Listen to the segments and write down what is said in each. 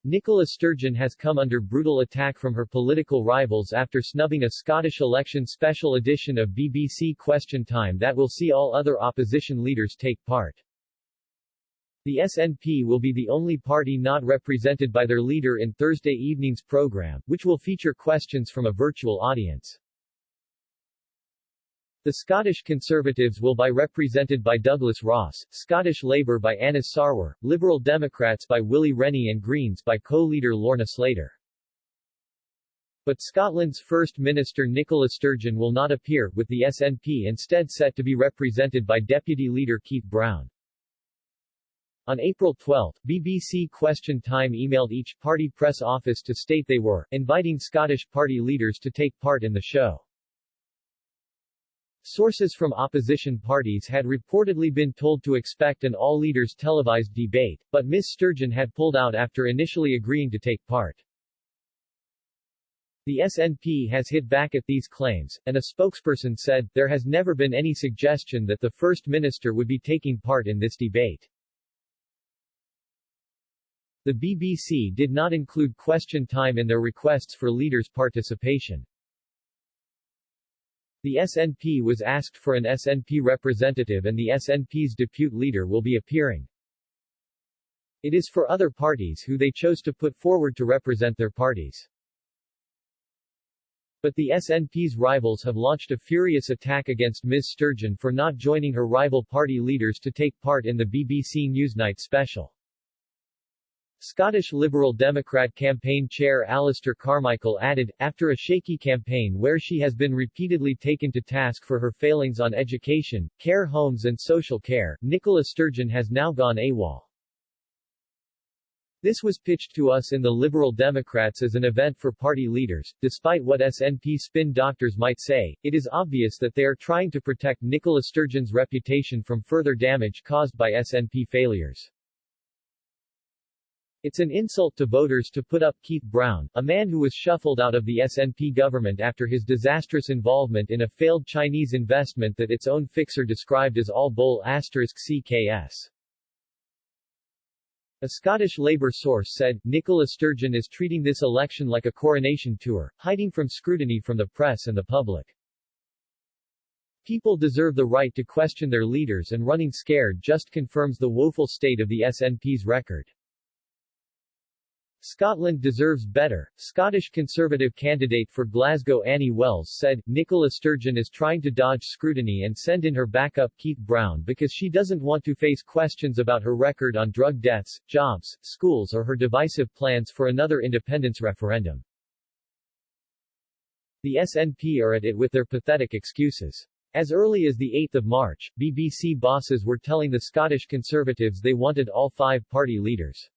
Nicola Sturgeon has come under brutal attack from her political rivals after snubbing a Scottish election special edition of BBC Question Time that will see all other opposition leaders take part. The SNP will be the only party not represented by their leader in Thursday evening's programme, which will feature questions from a virtual audience. The Scottish Conservatives will be represented by Douglas Ross, Scottish Labour by Anas Sarwar, Liberal Democrats by Willie Rennie and Greens by co-leader Lorna Slater. But Scotland's First Minister Nicola Sturgeon will not appear, with the SNP instead set to be represented by Deputy Leader Keith Brown. On April 12, BBC Question Time emailed each party press office to state they were inviting Scottish party leaders to take part in the show. Sources from opposition parties had reportedly been told to expect an all-leaders televised debate, but Ms. Sturgeon had pulled out after initially agreeing to take part. The SNP has hit back at these claims, and a spokesperson said, "There has never been any suggestion that the First Minister would be taking part in this debate." The BBC did not include question time in their requests for leaders' participation. The SNP was asked for an SNP representative and the SNP's deputy leader will be appearing. It is for other parties who they chose to put forward to represent their parties. But the SNP's rivals have launched a furious attack against Ms. Sturgeon for not joining her rival party leaders to take part in the BBC Newsnight special. Scottish Liberal Democrat campaign chair Alistair Carmichael added, after a shaky campaign where she has been repeatedly taken to task for her failings on education, care homes and social care, Nicola Sturgeon has now gone AWOL. This was pitched to us in the Liberal Democrats as an event for party leaders. Despite what SNP spin doctors might say, it is obvious that they are trying to protect Nicola Sturgeon's reputation from further damage caused by SNP failures. It's an insult to voters to put up Keith Brown, a man who was shuffled out of the SNP government after his disastrous involvement in a failed Chinese investment that its own fixer described as all bull *CKS. A Scottish Labour source said, Nicola Sturgeon is treating this election like a coronation tour, hiding from scrutiny from the press and the public. People deserve the right to question their leaders, and running scared just confirms the woeful state of the SNP's record. Scotland deserves better, Scottish Conservative candidate for Glasgow Annie Wells said, Nicola Sturgeon is trying to dodge scrutiny and send in her backup Keith Brown because she doesn't want to face questions about her record on drug deaths, jobs, schools or her divisive plans for another independence referendum. The SNP are at it with their pathetic excuses. As early as the 8th of March, BBC bosses were telling the Scottish Conservatives they wanted all 5 party leaders.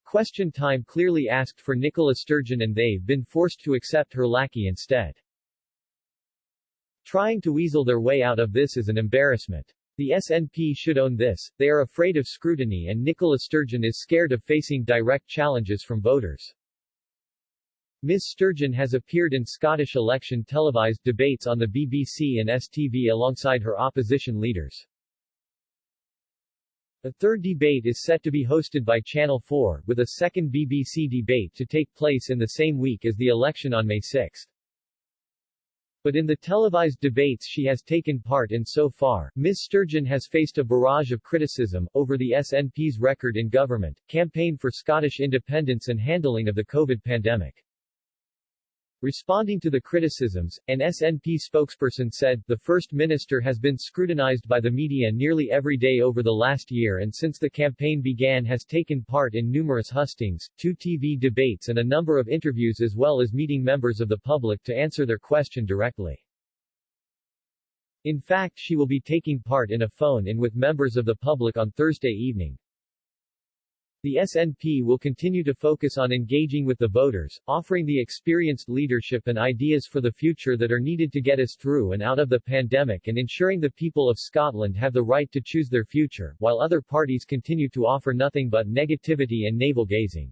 Question Time clearly asked for Nicola Sturgeon and they've been forced to accept her lackey instead. Trying to weasel their way out of this is an embarrassment. The SNP should own this, they are afraid of scrutiny and Nicola Sturgeon is scared of facing direct challenges from voters. Ms. Sturgeon has appeared in Scottish election televised debates on the BBC and STV alongside her opposition leaders. A third debate is set to be hosted by Channel 4, with a second BBC debate to take place in the same week as the election on May 6. But in the televised debates she has taken part in so far, Ms. Sturgeon has faced a barrage of criticism, over the SNP's record in government, campaign for Scottish independence and handling of the COVID pandemic. Responding to the criticisms, an SNP spokesperson said, the First Minister has been scrutinised by the media nearly every day over the last year and since the campaign began has taken part in numerous hustings, 2 TV debates and a number of interviews as well as meeting members of the public to answer their question directly. In fact, she will be taking part in a phone-in with members of the public on Thursday evening. The SNP will continue to focus on engaging with the voters, offering the experienced leadership and ideas for the future that are needed to get us through and out of the pandemic and ensuring the people of Scotland have the right to choose their future, while other parties continue to offer nothing but negativity and navel-gazing.